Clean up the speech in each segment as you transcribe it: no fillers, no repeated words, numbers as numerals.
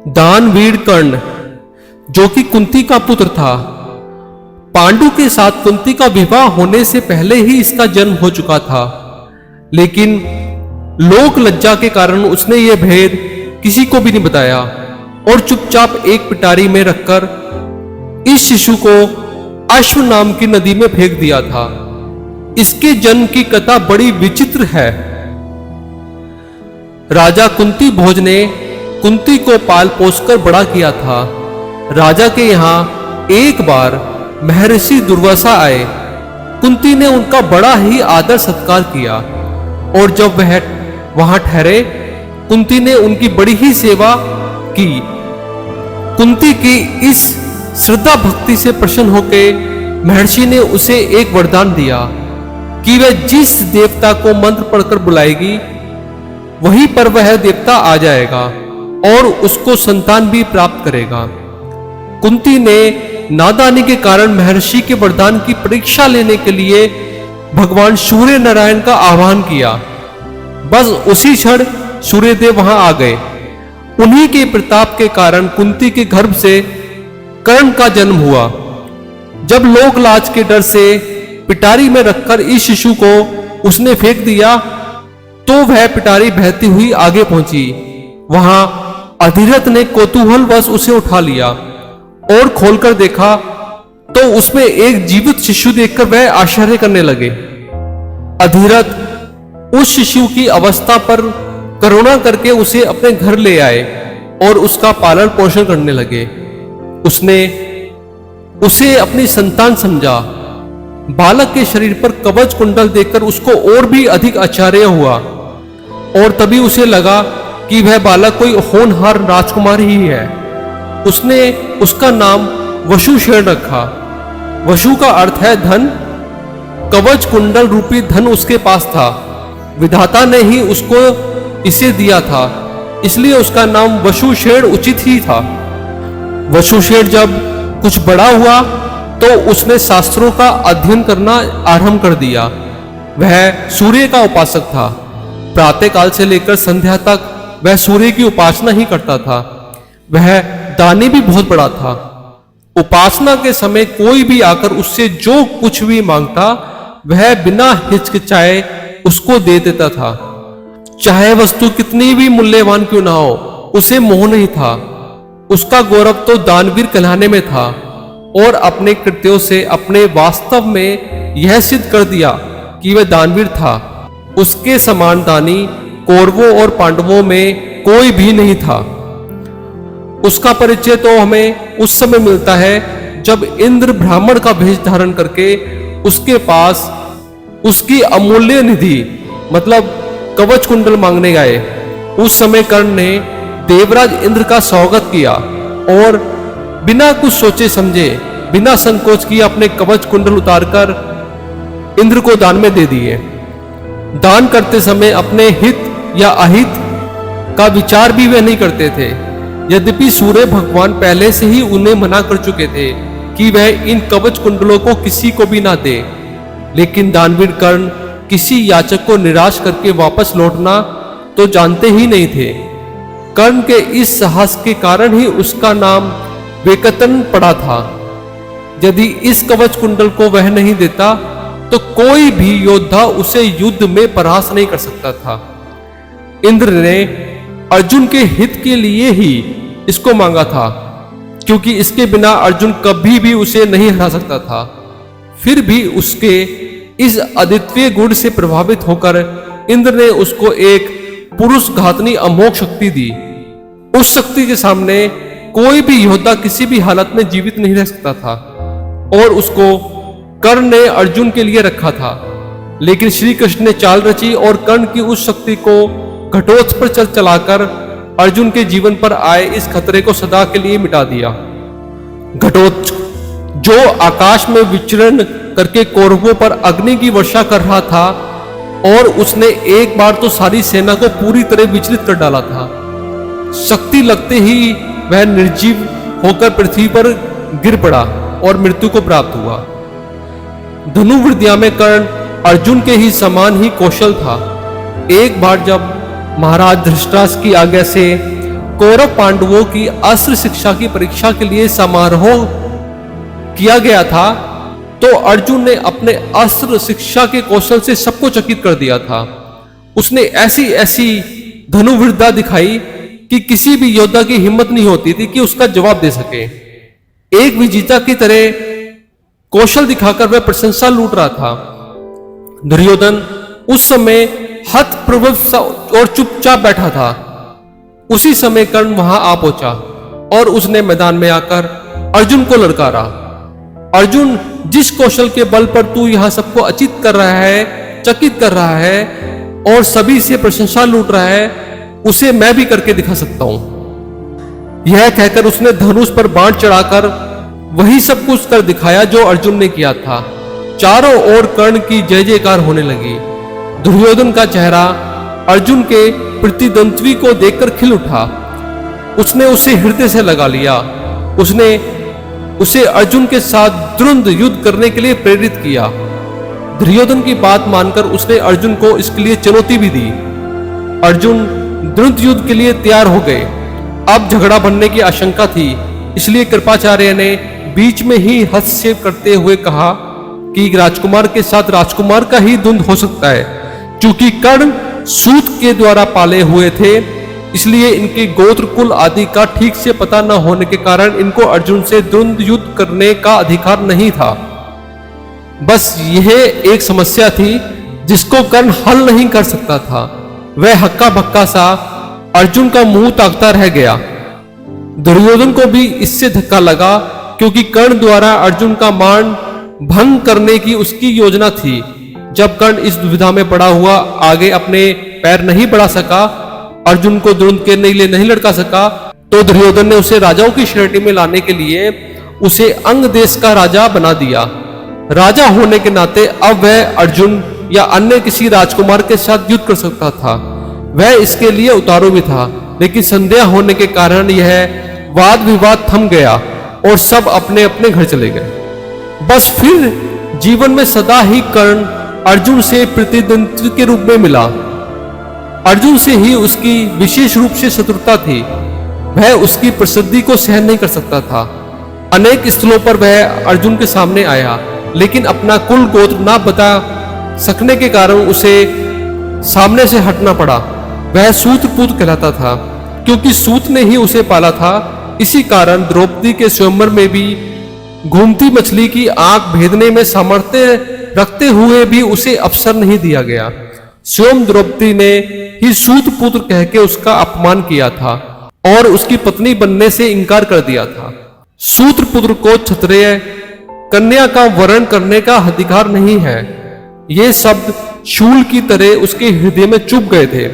दानवीर कर्ण, जो कि कुंती का पुत्र था। पांडु के साथ कुंती का विवाह होने से पहले ही इसका जन्म हो चुका था, लेकिन लोक लज्जा के कारण उसने यह भेद किसी को भी नहीं बताया और चुपचाप एक पिटारी में रखकर इस शिशु को अश्व नाम की नदी में फेंक दिया था। इसके जन्म की कथा बड़ी विचित्र है। राजा कुंती भोज ने कुंती को पाल पोसकर बड़ा किया था। राजा के यहां एक बार महर्षि दुर्वासा आए। कुंती ने उनका बड़ा ही आदर सत्कार किया और जब वह वहां ठहरे, कुंती ने उनकी बड़ी ही सेवा की। कुंती की इस श्रद्धा भक्ति से प्रसन्न होकर महर्षि ने उसे एक वरदान दिया कि वह जिस देवता को मंत्र पढ़कर बुलाएगी, वहीं पर वह देवता आ जाएगा और उसको संतान भी प्राप्त करेगा। कुंती ने नादानी के कारण महर्षि के वरदान की परीक्षा लेने के लिए भगवान सूर्य नारायण का आह्वान किया। बस उसी क्षण सूर्यदेव वहां आ गए। उन्हीं के प्रताप के कारण कुंती के गर्भ से कर्ण का जन्म हुआ। जब लोक लाज के डर से पिटारी में रखकर इस शिशु को उसने फेंक दिया, तो वह पिटारी बहती हुई आगे पहुंची। वहां अधिरथ ने कौतूहलवश उसे उठा लिया और खोलकर देखा तो उसमें एक जीवित शिशु देखकर वह आश्चर्य करने लगे। अधिरथ उस शिशु की अवस्था पर करुणा करके उसे अपने घर ले आए और उसका पालन पोषण करने लगे। उसने उसे अपनी संतान समझा। बालक के शरीर पर कवच कुंडल देखकर उसको और भी अधिक आश्चर्य हुआ और तभी उसे लगा कि वह बालक कोई होनहार राजकुमार ही है। उसने उसका नाम वशुशेण रखा। वशु का अर्थ है धन। कवच कुंडल रूपी धन उसके पास था। विधाता ने ही उसको इसे दिया था, इसलिए उसका नाम वशुशेण उचित ही था। वशुशेण जब कुछ बड़ा हुआ तो उसने शास्त्रों का अध्ययन करना आरंभ कर दिया। वह सूर्य का उपासक था। प्रातः काल से लेकर संध्या तक वह सूर्य की उपासना ही करता था। वह दानी भी बहुत बड़ा था। उपासना के समय कोई भी आकर उससे जो कुछ भी मांगता, वह बिना हिचकिचाए उसको दे देता था। चाहे वस्तु कितनी भी मूल्यवान क्यों ना हो, उसे मोह नहीं था। उसका गौरव तो दानवीर कहलाने में था और अपने कृत्यों से अपने वास्तव में यह सिद्ध कर दिया कि वह दानवीर था। उसके समान दानी कौरवों और पांडवों में कोई भी नहीं था। उसका परिचय तो हमें उस समय मिलता है जब इंद्र ब्राह्मण का भेष धारण करके उसके पास उसकी अमूल्य निधि मतलब कवच कुंडल मांगने गए। उस समय कर्ण ने देवराज इंद्र का स्वागत किया और बिना कुछ सोचे समझे, बिना संकोच किए अपने कवच कुंडल उतारकर इंद्र को दान में दे दिए। दान करते समय अपने हित या अहित का विचार भी वे नहीं करते थे। यद्यपि सूर्य भगवान पहले से ही उन्हें मना कर चुके थे कि वह इन कवच कुंडलों को किसी को भी ना दे, लेकिन दानवीर कर्ण किसी याचक को निराश करके वापस लौटना तो जानते ही नहीं थे। कर्ण के इस साहस के कारण ही उसका नाम वेकतन पड़ा था। यदि इस कवच कुंडल को वह नहीं देता तो कोई भी योद्धा उसे युद्ध में परास्त नहीं कर सकता था। इंद्र ने अर्जुन के हित के लिए ही इसको मांगा था, क्योंकि इसके बिना अर्जुन कभी भी उसे नहीं हरा सकता था। फिर भी उसके इस अद्वितीय गुण से प्रभावित होकर इंद्र ने उसको एक पुरुष घातनी अमोघ शक्ति दी। उस शक्ति के सामने कोई भी योद्धा किसी भी हालत में जीवित नहीं रह सकता था और उसको कर्ण ने अर्जुन के लिए रखा था। लेकिन श्री कृष्ण ने चाल रची और कर्ण की उस शक्ति को घटोत्कच पर चलाकर अर्जुन के जीवन पर आए इस खतरे को सदा के लिए मिटा दिया। घटोत्कच जो आकाश में विचरण करके कौरवों पर अग्नि की वर्षा कर रहा था और उसने एक बार तो सारी सेना को पूरी तरह विचलित कर डाला था। शक्ति लगते ही वह निर्जीव होकर पृथ्वी पर गिर पड़ा और मृत्यु को प्राप्त हुआ। धनुर्विद्या में कर्ण अर्जुन के ही समान ही कौशल था। एक बार जब महाराज धृतराष्ट्र की आज्ञा से कौरव पांडवों की अस्त्र शिक्षा की परीक्षा के लिए समारोह किया गया था, तो अर्जुन ने अपने अस्त्र शिक्षा के कौशल से सबको चकित कर दिया था। उसने ऐसी ऐसी धनुर्विद्या दिखाई कि किसी भी योद्धा की हिम्मत नहीं होती थी कि उसका जवाब दे सके। एक विजेता की तरह कौशल दिखाकर वह प्रशंसा लूट रहा था। दुर्योधन उस समय हतप्रभ सा और चुपचाप बैठा था। उसी समय कर्ण वहां आ पहुंचा और उसने मैदान में आकर अर्जुन को ललकारा। अर्जुन, जिस कौशल के बल पर तू यहां सबको अचित कर रहा है, चकित कर रहा है और सभी से प्रशंसा लूट रहा है, उसे मैं भी करके दिखा सकता हूं। यह कहकर उसने धनुष पर बाण चढ़ाकर वही सब कुछ कर दिखाया जो अर्जुन ने किया था। चारों ओर कर्ण की जय जयकार होने लगी। दुर्योधन का चेहरा अर्जुन के प्रतिद्वंद्वी को देखकर खिल उठा। उसने उसे हृदय से लगा लिया। उसने उसे अर्जुन के साथ द्वंद्व युद्ध करने के लिए प्रेरित किया। दुर्योधन की बात मानकर उसने अर्जुन को इसके लिए चुनौती भी दी। अर्जुन द्वंद्व युद्ध के लिए तैयार हो गए। अब झगड़ा बनने की आशंका थी, इसलिए कृपाचार्य ने बीच में ही हस्तक्षेप करते हुए कहा कि राजकुमार के साथ राजकुमार का ही द्वंद्व हो सकता है। चूंकि कर्ण सूत के द्वारा पाले हुए थे, इसलिए इनके गोत्र कुल आदि का ठीक से पता न होने के कारण इनको अर्जुन से द्वंद्व युद्ध करने का अधिकार नहीं था। बस यह एक समस्या थी जिसको कर्ण हल नहीं कर सकता था। वह हक्का बक्का सा अर्जुन का मुंह ताकता रह गया। दुर्योधन को भी इससे धक्का लगा, क्योंकि कर्ण द्वारा अर्जुन का मान भंग करने की उसकी योजना थी। जब कर्ण इस दुविधा में पड़ा हुआ आगे अपने पैर नहीं बढ़ा सका, अर्जुन को द्वंद्व के लिए नहीं लड़का सका, तो दुर्योधन ने उसे राजाओं की श्रेणी में लाने के लिए उसे अंग देश का राजा बना दिया। राजा होने के नाते अब वह अर्जुन या अन्य किसी राजकुमार के साथ युद्ध कर सकता था। वह इसके लिए उतारू भी था, लेकिन संदेह होने के कारण यह वाद विवाद थम गया और सब अपने अपने घर चले गए। बस फिर जीवन में सदा ही कर्ण अर्जुन से प्रतिद्वंद्वी के रूप में मिला। अर्जुन से ही उसकी विशेष रूप से शत्रुता थी। वह उसकी प्रसिद्धि को सहन नहीं कर सकता था। अनेक स्थलों पर वह अर्जुन के सामने आया, लेकिन अपना कुल गोत्र ना बता सकने के कारण उसे सामने से हटना पड़ा। वह सूत्रपुत्र कहलाता था, क्योंकि सूत ने ही उसे पाला था। इसी कारण द्रौपदी के स्वयंवर में भी घूमती मछली की आंख भेदने में सामर्थ्य रखते हुए भी उसे अवसर नहीं दिया गया। स्वयं द्रौपदी ने ही सूतपुत्र कह के उसका अपमान किया था और उसकी पत्नी बनने से इनकार कर दिया था। सूत्रपुत्र को क्षत्रिय कन्या का वर्ण करने का अधिकार नहीं है। ये शब्द शूल की तरह उसके हृदय में चुभ गए थे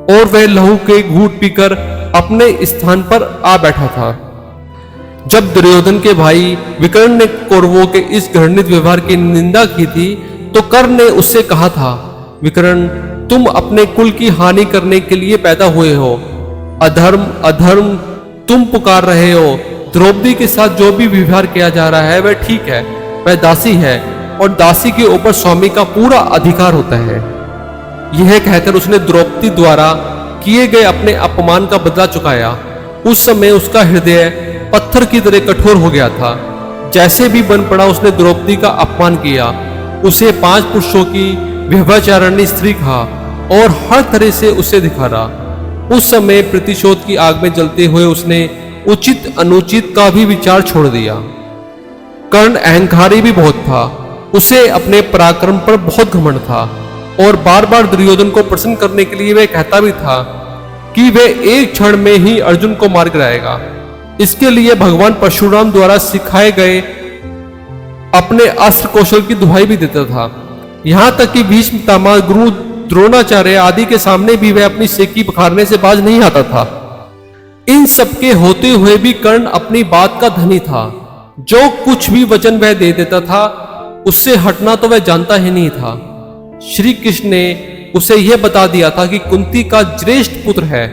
और वह लहू के घूंट पीकर अपने स्थान पर आ बैठा था। जब दुर्योधन के भाई विकर्ण ने कौरवों के इस घृणित व्यवहार की निंदा की थी, तो कर्ण ने उससे कहा था, विकर्ण, तुम अपने कुल की हानि करने के लिए पैदा हुए हो। अधर्म अधर्म तुम पुकार रहे हो। द्रौपदी के साथ जो भी व्यवहार किया जा रहा है वह ठीक है। वह दासी है और दासी के ऊपर स्वामी का पूरा अधिकार होता है। यह कहकर उसने द्रौपदी द्वारा किए गए अपने अपमान का बदला चुकाया। उस समय उसका हृदय पत्थर की तरह कठोर हो गया था। जैसे भी बन पड़ा उसने द्रौपदी का अपमान किया, उसे 5 पुरुषों की व्यभिचारिणी स्त्री कहा और हर तरह से उसे दिखारा। उस समय प्रतिशोध की आग में जलते हुए उसने उचित अनुचित का भी विचार छोड़ दिया। कर्ण अहंकारी भी बहुत था। उसे अपने पराक्रम पर बहुत घमंड था और बार बार दुर्योधन को प्रसन्न करने के लिए वह कहता भी था कि वह एक क्षण में ही अर्जुन को मार गिराएगा। इसके लिए भगवान परशुराम द्वारा सिखाए गए अपने अस्त्र कौशल की दुहाई भी देता था। यहां तक कि भीष्म पितामह, गुरु द्रोणाचार्य आदि के सामने भी वह अपनी सेकी पखारने से बाज नहीं आता था। इन सबके होते हुए भी कर्ण अपनी बात का धनी था। जो कुछ भी वचन वह दे देता था, उससे हटना तो वह जानता ही नहीं था। श्री कृष्ण ने उसे यह बता दिया था कि कुंती का ज्येष्ठ पुत्र है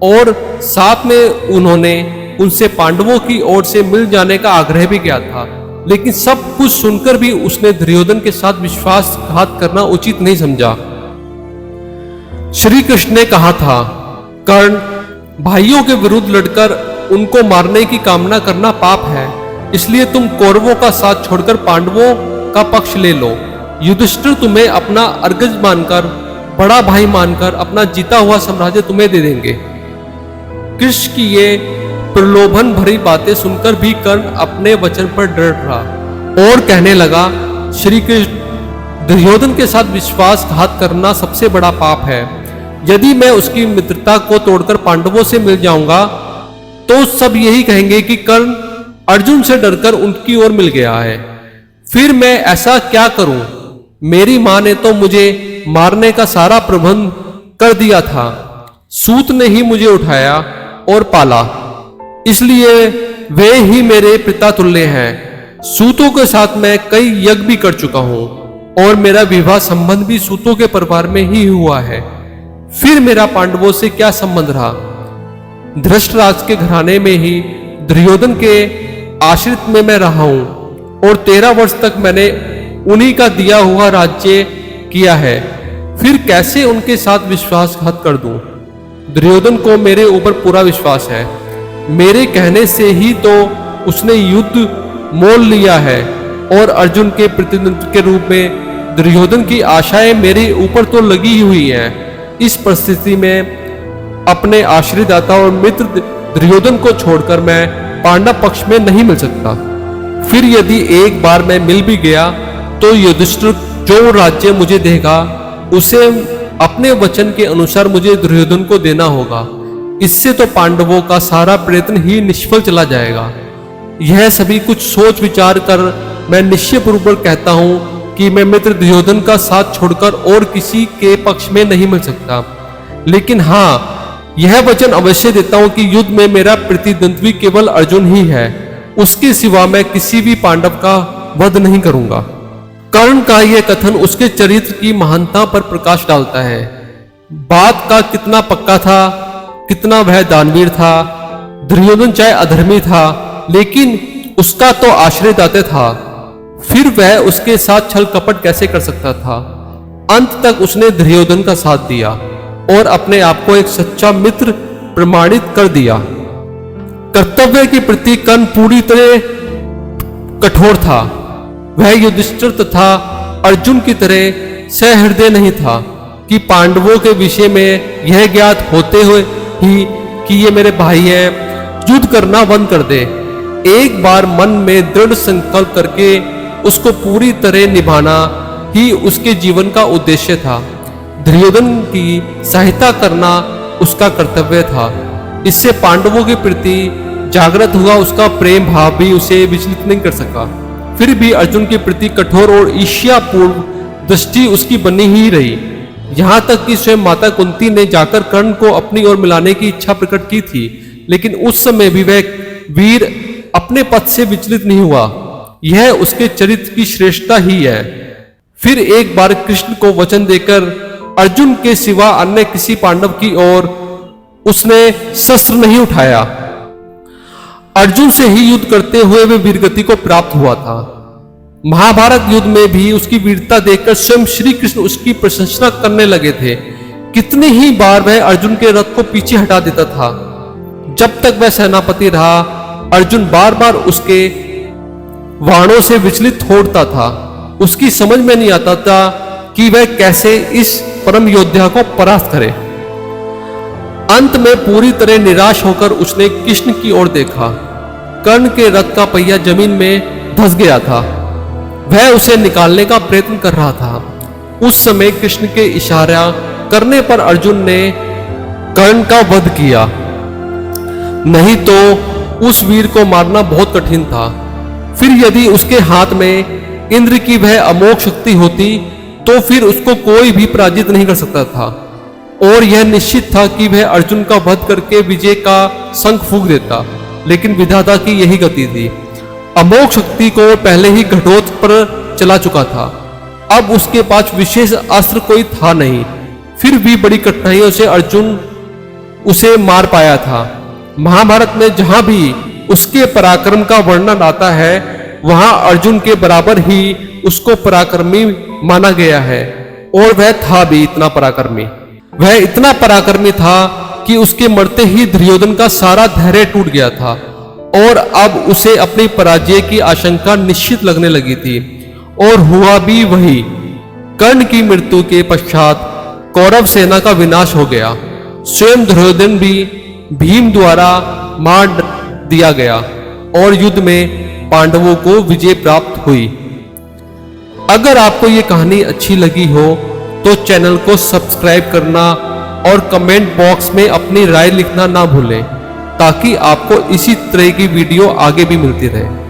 और साथ में उन्होंने उनसे पांडवों की ओर से मिल जाने का आग्रह भी किया था। लेकिन सब कुछ सुनकर भी उसने दुर्योधन के साथ विश्वासघात करना उचित नहीं समझा। श्री कृष्ण ने कहा था, कर्ण, भाइयों के विरुद्ध लड़कर उनको मारने की कामना करना पाप है, इसलिए तुम कौरवों का साथ छोड़कर पांडवों का पक्ष ले लो। युधिष्ठिर तुम्हें अपना अर्गज मानकर, बड़ा भाई मानकर अपना जीता हुआ साम्राज्य तुम्हें दे देंगे। कृष्ण की ये प्रलोभन भरी बातें सुनकर भी कर्ण अपने वचन पर डट रहा और कहने लगा, श्री कृष्ण, दुर्योधन के साथ विश्वासघात करना सबसे बड़ा पाप है। यदि मैं उसकी मित्रता को तोड़कर पांडवों से मिल जाऊंगा तो सब यही कहेंगे कि कर्ण अर्जुन से डरकर उनकी ओर मिल गया है। फिर मैं ऐसा क्या करूं? मेरी मां ने तो मुझे मारने का सारा प्रबंध कर दिया था। सूत ने ही मुझे उठाया और पाला, इसलिए वे ही मेरे पिता तुल्य हैं। सूतों के साथ मैं कई यज्ञ भी कर चुका हूं और मेरा विवाह संबंध भी सूतों के परिवार में ही हुआ है। फिर मेरा पांडवों से क्या संबंध रहा? धृतराष्ट्र के घराने में ही दुर्योधन के आश्रित में मैं रहा हूं और 13 वर्ष तक मैंने उन्हीं का दिया हुआ राज्य किया है। फिर कैसे उनके साथ विश्वासघात कर दूं? दुर्योधन को मेरे ऊपर पूरा विश्वास है। मेरे कहने से ही तो उसने युद्ध मोल लिया है और अर्जुन के प्रतिद्वंद्वी के रूप में दुर्योधन की आशाएं मेरे ऊपर तो लगी हुई हैं। इस परिस्थिति में अपने आश्रयदाता और मित्र दुर्योधन को छोड़कर मैं पांडव पक्ष में नहीं मिल सकता। फिर यदि एक बार मैं मिल भी गया तो युधिष्ठिर जो राज्य मुझे देगा उसे अपने वचन के अनुसार मुझे दुर्योधन को देना होगा। इससे तो पांडवों का सारा प्रयत्न ही निष्फल चला जाएगा। यह सभी कुछ सोच विचार कर मैं निश्चय पूर्वक कहता हूं कि मैं मित्र दुर्योधन का साथ छोड़कर और किसी के पक्ष में नहीं मिल सकता। लेकिन हां, यह वचन अवश्य देता हूं कि युद्ध में मेरा प्रतिद्वंद्वी केवल अर्जुन ही है। उसके सिवा मैं किसी भी पांडव का वध नहीं करूंगा। कर्ण का यह कथन उसके चरित्र की महानता पर प्रकाश डालता है। बात का कितना पक्का था, कितना वह दानवीर था। दुर्योधन चाहे अधर्मी था, लेकिन उसका तो आश्रयदाता था। फिर वह उसके साथ छल कपट कैसे कर सकता था? अंत तक उसने दुर्योधन का साथ दिया और अपने आप को एक सच्चा मित्र प्रमाणित कर दिया। कर्तव्य के प्रति कर्ण पूरी तरह कठोर था। वह युधिष्ठिर तथा अर्जुन की तरह सहृदय नहीं था कि पांडवों के विषय में यह ज्ञात होते हुए ही कि ये मेरे भाई हैं, युद्ध करना बंद कर दे। एक बार मन में दृढ़ संकल्प करके उसको पूरी तरह निभाना ही उसके जीवन का उद्देश्य था। दुर्योधन की सहायता करना उसका कर्तव्य था। इससे पांडवों के प्रति जागृत हुआ उसका प्रेम भाव भी उसे विचलित नहीं कर सका। फिर भी अर्जुन के प्रति कठोर और ईर्ष्यापूर्ण दृष्टि उसकी बनी ही रही। यहां तक कि स्वयं माता कुंती ने जाकर कर्ण को अपनी ओर मिलाने की इच्छा प्रकट की थी, लेकिन उस समय भी वह वीर अपने पद से विचलित नहीं हुआ। यह उसके चरित्र की श्रेष्ठता ही है। फिर एक बार कृष्ण को वचन देकर अर्जुन के सिवा अन्य किसी पांडव की ओर उसने शस्त्र नहीं उठाया। अर्जुन से ही युद्ध करते हुए वे वीरगति को प्राप्त हुआ था। महाभारत युद्ध में भी उसकी वीरता देखकर स्वयं श्री कृष्ण उसकी प्रशंसा करने लगे थे। कितनी ही बार वह अर्जुन के रथ को पीछे हटा देता था। जब तक वह सेनापति रहा, अर्जुन बार बार उसके वाणों से विचलित होता था। उसकी समझ में नहीं आता था कि वह कैसे इस परम योद्धा को परास्त करे। अंत में पूरी तरह निराश होकर उसने कृष्ण की ओर देखा। कर्ण के रथ का पहिया जमीन में धंस गया था। वह उसे निकालने का प्रयत्न कर रहा था। उस समय कृष्ण के इशारा करने पर अर्जुन ने कर्ण का वध किया, नहीं तो उस वीर को मारना बहुत कठिन था। फिर यदि उसके हाथ में इंद्र की वह अमोघ शक्ति होती तो फिर उसको कोई भी पराजित नहीं कर सकता था। और यह निश्चित था कि वह अर्जुन का वध करके विजय का शंख फूंक देता, लेकिन विधाता की यही गति थी। अमोघ शक्ति को पहले ही घटोत्कच पर चला चुका था। अब उसके पास विशेष अस्त्र कोई था नहीं। फिर भी बड़ी कठिनाइयों से अर्जुन उसे मार पाया था। महाभारत में जहां भी उसके पराक्रम का वर्णन आता है, वहां अर्जुन के बराबर ही उसको पराक्रमी माना गया है। और वह था भी इतना पराक्रमी। वह इतना पराक्रमी था कि उसके मरते ही दुर्योधन का सारा धैर्य टूट गया था और अब उसे अपनी पराजय की आशंका निश्चित लगने लगी थी। और हुआ भी वही। कर्ण की मृत्यु के पश्चात कौरव सेना का विनाश हो गया। स्वयं दुर्योधन भी भीम द्वारा मार दिया गया और युद्ध में पांडवों को विजय प्राप्त हुई। अगर आपको ये कहानी अच्छी लगी हो तो चैनल को सब्सक्राइब करना और कमेंट बॉक्स में अपनी राय लिखना ना भूलें, ताकि आपको इसी तरह की वीडियो आगे भी मिलती रहे।